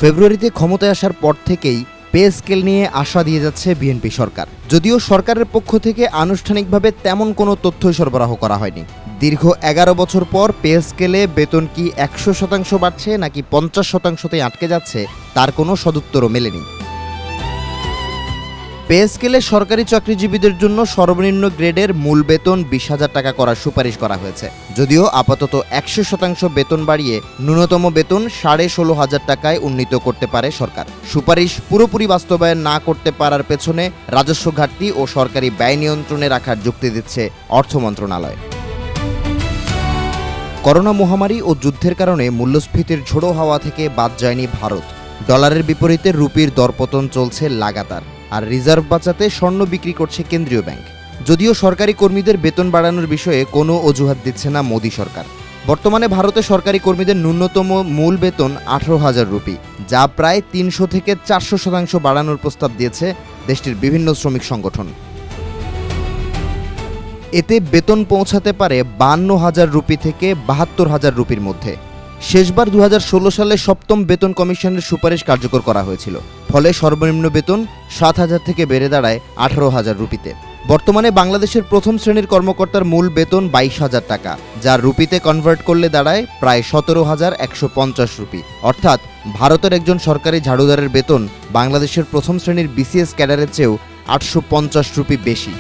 ফেব্রুয়ারিতে ক্ষমতায় আসার পর থেকেই পে স্কেল নিয়ে আশা দিয়ে যাচ্ছে বিএনপি সরকার। যদিও সরকারের পক্ষ থেকে আনুষ্ঠানিকভাবে তেমন কোনো তথ্যই সরবরাহ করা হয়নি। দীর্ঘ 11 বছর পর পে স্কেলে বেতন কি 100% বাড়ছে নাকি 50%তেই আটকে যাচ্ছে তার কোনো সদুত্তরও মেলেনি। পে স্কেলে সরকারি চাকরিজীবীদের জন্য সর্বনিম্ন গ্রেডের মূল বেতন 20,000 টাকা করার সুপারিশ করা হয়েছে। যদিও আপাতত 100% বেতন বাড়িয়ে ন্যূনতম বেতন 16,500 টাকায় উন্নীত করতে পারে সরকার। সুপারিশ পুরোপুরি বাস্তবায়ন না করতে পারার পেছনে রাজস্ব ঘাটতি ও সরকারি ব্যয় নিয়ন্ত্রণে রাখার যুক্তি দিচ্ছে অর্থ মন্ত্রণালয়। করোনা মহামারী ও যুদ্ধের কারণে মূল্যস্ফীতির ঝোড়ো হাওয়া থেকে বাদ যায়নি ভারত। ডলারের বিপরীতে রুপির দরপতন চলছে লাগাতার, আর রিজার্ভ বাঁচাতে স্বর্ণ বিক্রি করছে কেন্দ্রীয় ব্যাংক। যদিও সরকারি কর্মীদের বেতন বাড়ানোর বিষয়ে কোনো অজুহাত দিচ্ছে না মোদী সরকার। বর্তমানে ভারতে সরকারি কর্মীদের ন্যূনতম মূল বেতন 18,000 রুপি, যা প্রায় 300 থেকে 400% বাড়ানোর প্রস্তাব দিয়েছে দেশটির বিভিন্ন শ্রমিক সংগঠন। এতে বেতন পৌঁছাতে পারে 52,000 রুপি থেকে 72,000 রুপির মধ্যে। শেষবার 2016 সালে সপ্তম বেতন কমিশনের সুপারিশ কার্যকর করা হয়েছিল, ফলে সর্বনিম্ন বেতন 7,000 থেকে বেড়ে দাঁড়ায় 18,000 রুপিতে। বর্তমানে বাংলাদেশের প্রথম শ্রেণীর কর্মকর্তার মূল বেতন 22,000 টাকা, যা রুপিতে কনভার্ট করলে দাঁড়ায় প্রায় 17,150 রুপি। অর্থাৎ ভারতের একজন সরকারি ঝাড়ুদারের বেতন বাংলাদেশের প্রথম শ্রেণীর বিসিএস ক্যাডারের চেয়েও 850 রুপি বেশি।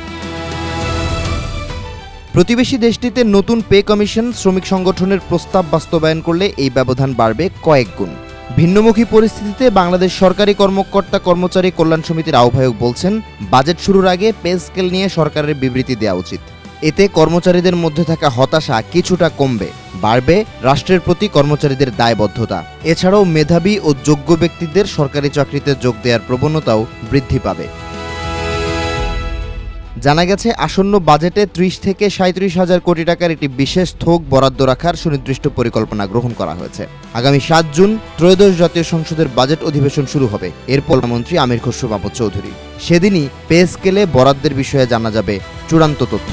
প্রতিবেশী দেশটিতে নতুন পে কমিশন শ্রমিক সংগঠনের প্রস্তাব বাস্তবায়ন করলে এই ব্যবধান বাড়বে কয়েক গুণ। ভিন্নমুখী পরিস্থিতিতে বাংলাদেশ সরকারি কর্মকর্তা কর্মচারী কল্যাণ সমিতির আহ্বায়ক বলছেন, বাজেট শুরুর আগে পে স্কেল নিয়ে সরকারের বিবৃতি দেওয়া উচিত। এতে কর্মচারীদের মধ্যে থাকা হতাশা কিছুটা কমবে, বাড়বে রাষ্ট্রের প্রতি কর্মচারীদের দায়বদ্ধতা। এছাড়াও মেধাবী ও যোগ্য ব্যক্তিদের সরকারি চাকরিতে যোগ দেওয়ার প্রবণতাও বৃদ্ধি পাবে। জানা গেছে, আসন্ন বাজেটে 30 থেকে 37,000 কোটি টাকার একটি বিশেষ থোক বরাদ্দ রাখার সুনির্দিষ্ট পরিকল্পনা গ্রহণ করা হয়েছে। আগামী 7 জুন ত্রয়োদশ জাতীয় সংসদের বাজেট অধিবেশন শুরু হবে। এরপর মন্ত্রী আমির খসরু মাহমুদ চৌধুরী সেদিনই পে স্কেলে বরাদ্দের বিষয়ে জানা যাবে চূড়ান্ত তথ্য।